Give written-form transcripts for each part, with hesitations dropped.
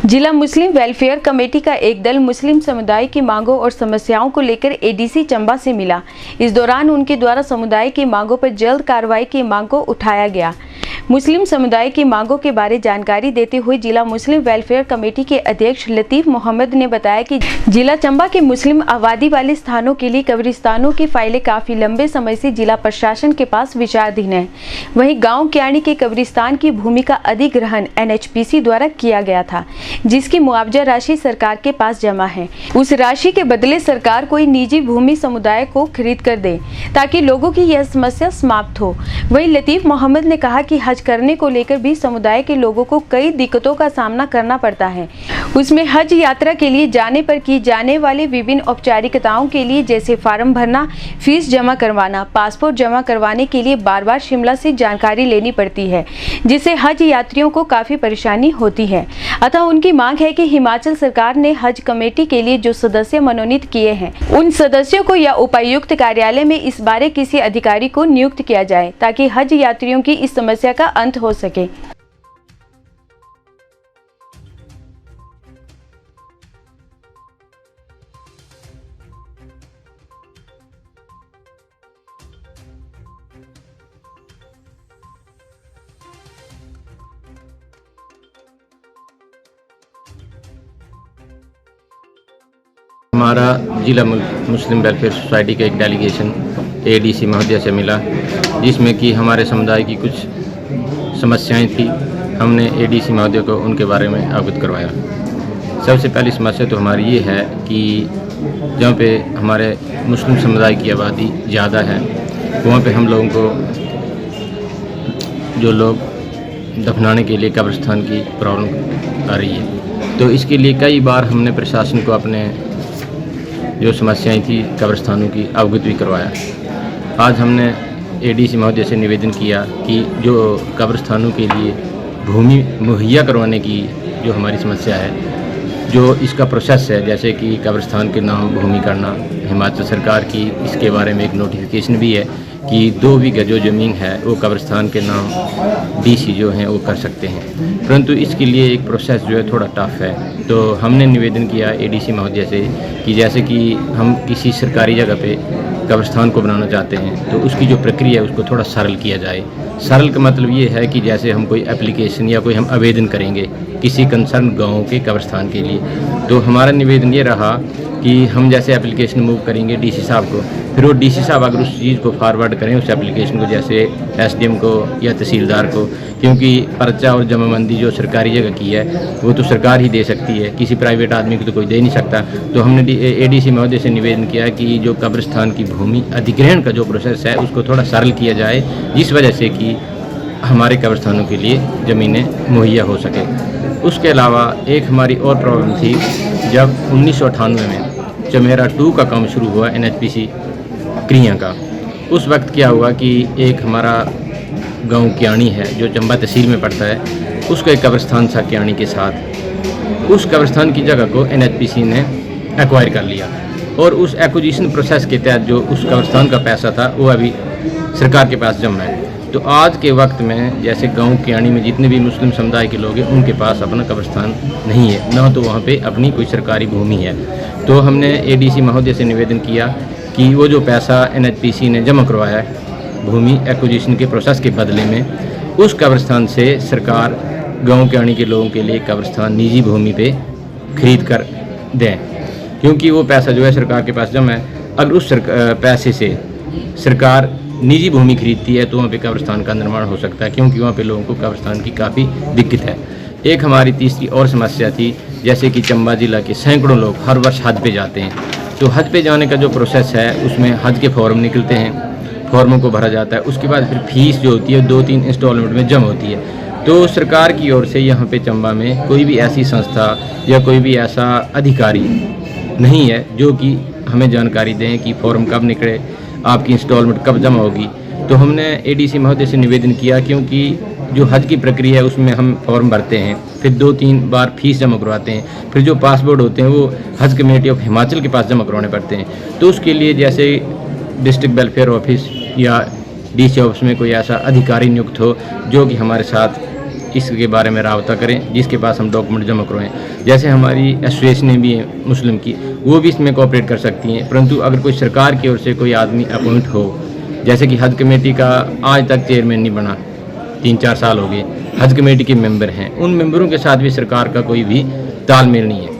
जिला मुस्लिम welfare committee का एक दल मुस्लिम समुदाय की मांगों और समस्याओं को लेकर एडीसी चंबा से मिला। इस दौरान उनके द्वारा समुदाय की मांगों पर जल्द कार्रवाई की मांग को उठाया गया। मुस्लिम समुदाय की मांगों के बारे जानकारी देते हुए जिला मुस्लिम वेलफेयर कमेटी के अध्यक्ष लतीफ मोहम्मद ने बताया कि जिला चंबा के मुस्लिम आबादी वाले स्थानों के लिए कब्रिस्तानों की फाइलें काफी लंबे समय से जिला प्रशासन के पास विचाराधीन है। वहीं गांव क्याणी के कब्रिस्तान की भूमि का अधिग्रहण NHPC द्वारा किया गया था, जिसकी मुआवजा राशि सरकार के पास जमा है। उस राशि के बदले सरकार कोई निजी भूमि समुदाय को खरीद कर दे ताकि लोगों की यह समस्या समाप्त हो। वहीं लतीफ मोहम्मद ने कहा कि हज करने को लेकर भी समुदाय के लोगों को कई दिक्कतों का सामना करना पड़ता है। उसमें हज यात्रा के लिए जाने पर की जाने वाली विभिन्न औपचारिकताओं के लिए जैसे फार्म भरना, फीस जमा करवाना, पासपोर्ट जमा करवाने के लिए बार बार शिमला से जानकारी लेनी पड़ती है, जिससे हज यात्रियों को काफी परेशानी होती है। अतः उनकी मांग है कि हिमाचल सरकार ने हज कमेटी के लिए जो सदस्य मनोनीत किए हैं, उन सदस्यों को या उपायुक्त कार्यालय में इस बारे किसी अधिकारी को नियुक्त किया जाए ताकि हज यात्रियों की इस समस्या का अंत हो सके। हमारा जिला मुस्लिम वेलफेयर सोसाइटी का एक डेलीगेशन एडीसी महोदय से मिला, जिसमें कि हमारे समुदाय की कुछ समस्याएं थी। हमने एडीसी महोदय को उनके बारे में अवगत करवाया। सबसे पहली समस्या तो हमारी ये है कि जहाँ पे हमारे मुस्लिम समुदाय की आबादी ज़्यादा है, वहाँ पे हम लोगों को जो लोग दफनाने के लिए कब्रिस्तान की प्रॉब्लम आ रही है। तो इसके लिए कई बार हमने प्रशासन को अपने जो समस्याएं थी कब्रिस्तानों की अवगत भी करवाया। आज हमने एडीसी महोदय से निवेदन किया कि जो कब्रिस्तानों के लिए भूमि मुहैया करवाने की जो हमारी समस्या है, जो इसका प्रोसेस है, जैसे कि कब्रिस्तान के नाम भूमि करना, हिमाचल सरकार की इसके बारे में एक नोटिफिकेशन भी है कि 2 बीघा जो ज़मीन है वो कब्रिस्तान के नाम डीसी जो हैं वो कर सकते हैं, परंतु इसके लिए एक प्रोसेस जो है थोड़ा टफ है। तो हमने निवेदन किया एडीसी महोदय से कि जैसे कि हम किसी सरकारी जगह पे कब्रिस्तान को बनाना चाहते हैं तो उसकी जो प्रक्रिया है उसको थोड़ा सरल किया जाए। सरल का मतलब ये है कि जैसे हम कोई एप्लीकेशन या कोई हम आवेदन करेंगे किसी कंसर्न गाँव के कब्रिस्तान के लिए, तो हमारा निवेदन ये रहा कि हम जैसे एप्लीकेशन मूव करेंगे डीसी साहब को, फिर वो डीसी साहब अगर उस चीज़ को फॉरवर्ड करें उस एप्लीकेशन को, जैसे एसडीएम को या तहसीलदार को, क्योंकि पर्चा और जमाबंदी जो सरकारी जगह की है वो तो सरकार ही दे सकती है, किसी प्राइवेट आदमी को तो कोई दे नहीं सकता। तो हमने एडीसी महोदय से निवेदन किया कि जो कब्रिस्तान की भूमि अधिग्रहण का जो प्रोसेस है उसको थोड़ा सरल किया जाए, जिस वजह से कि हमारे कब्रिस्तानों के लिए ज़मीनें मुहैया हो सके। उसके अलावा एक हमारी और प्रॉब्लम थी, जब 1998 में चमेरा 2 का काम शुरू हुआ NHPC क्रिया का, उस वक्त क्या हुआ कि एक हमारा गांव क्याणी है जो चंबा तहसील में पड़ता है, उसका एक कब्रिस्तान था क्याणी के साथ। उस कब्रिस्तान की जगह को NHPC ने एक्वायर कर लिया और उस एक्विजिशन प्रोसेस के तहत जो उस कब्रिस्तान का पैसा था वो अभी सरकार के पास जमा है। तो आज के वक्त में जैसे गांव क्याणी में जितने भी मुस्लिम समुदाय के लोग हैं उनके पास अपना कब्रिस्तान नहीं है, ना तो वहाँ पे अपनी कोई सरकारी भूमि है। तो हमने एडीसी महोदय से निवेदन किया कि वो जो पैसा NHPC ने जमा करवाया है भूमि एक्विजिशन के प्रोसेस के बदले में, उस कब्रिस्तान से सरकार गांव क्याणी के लोगों के लिए कब्रिस्तान निजी भूमि पे खरीद कर दें, क्योंकि वो पैसा जो है सरकार के पास जमा है। अगर उस पैसे से सरकार निजी भूमि खरीदती है तो वहाँ पे कब्रिस्तान का निर्माण हो सकता है, क्योंकि वहाँ पे लोगों को कब्रिस्तान की काफ़ी दिक्कत है। एक हमारी तीसरी और समस्या थी, जैसे कि चंबा ज़िला के सैकड़ों लोग हर वर्ष हज पे जाते हैं, तो हज पे जाने का जो प्रोसेस है उसमें हज के फॉर्म निकलते हैं, फॉर्मों को भरा जाता है, उसके बाद फिर फीस जो होती है 2-3 इंस्टॉलमेंट में जमा होती है। तो सरकार की ओर से यहाँ पे चंबा में कोई भी ऐसी संस्था या कोई भी ऐसा अधिकारी नहीं है जो कि हमें जानकारी दें कि फॉर्म कब निकले, आपकी इंस्टॉलमेंट कब जमा होगी। तो हमने एडीसी महोदय से निवेदन किया, क्योंकि जो हज की प्रक्रिया है उसमें हम फॉर्म भरते हैं, फिर 2-3 बार फीस जमा करवाते हैं, फिर जो पासपोर्ट होते हैं वो हज कमेटी ऑफ हिमाचल के पास जमा करवाने पड़ते हैं। तो उसके लिए जैसे डिस्ट्रिक्ट वेलफेयर ऑफिस या डीसी ऑफिस में कोई ऐसा अधिकारी नियुक्त हो जो कि हमारे साथ इसके बारे में राबता करें, जिसके पास हम डॉक्यूमेंट जमा करवाएं। जैसे हमारी एसोसिएशनें भी हैं मुस्लिम की, वो भी इसमें कोऑपरेट कर सकती हैं, परंतु अगर कोई सरकार की ओर से कोई आदमी अपॉइंट हो, जैसे कि हज कमेटी का आज तक चेयरमैन नहीं बना, 3-4 साल हो गए, हज कमेटी के मेंबर हैं, उन मेंबरों के साथ भी सरकार का कोई भी तालमेल नहीं है।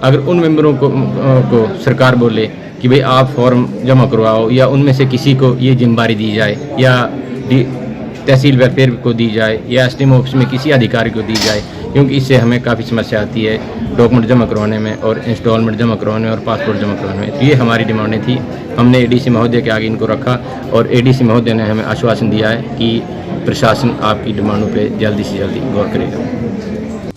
अगर उन मेंबरों को सरकार बोले कि भाई आप फॉर्म जमा करवाओ, या उनमें से किसी को ये जिम्मेदारी दी जाए, या तहसील वेलफेयर को दी जाए, या एसडीएम ऑफिस में किसी अधिकारी को दी जाए, क्योंकि इससे हमें काफ़ी समस्या आती है डॉक्यूमेंट जमा करवाने में, और इंस्टॉलमेंट जमा करवाने और पासपोर्ट जमा करवाने में। तो ये हमारी डिमांडें थी। हमने एडीसी महोदय के आगे इनको रखा, और एडीसी महोदय ने हमें आश्वासन दिया है कि प्रशासन आपकी डिमांडों पे जल्दी से जल्दी गौर करेगा।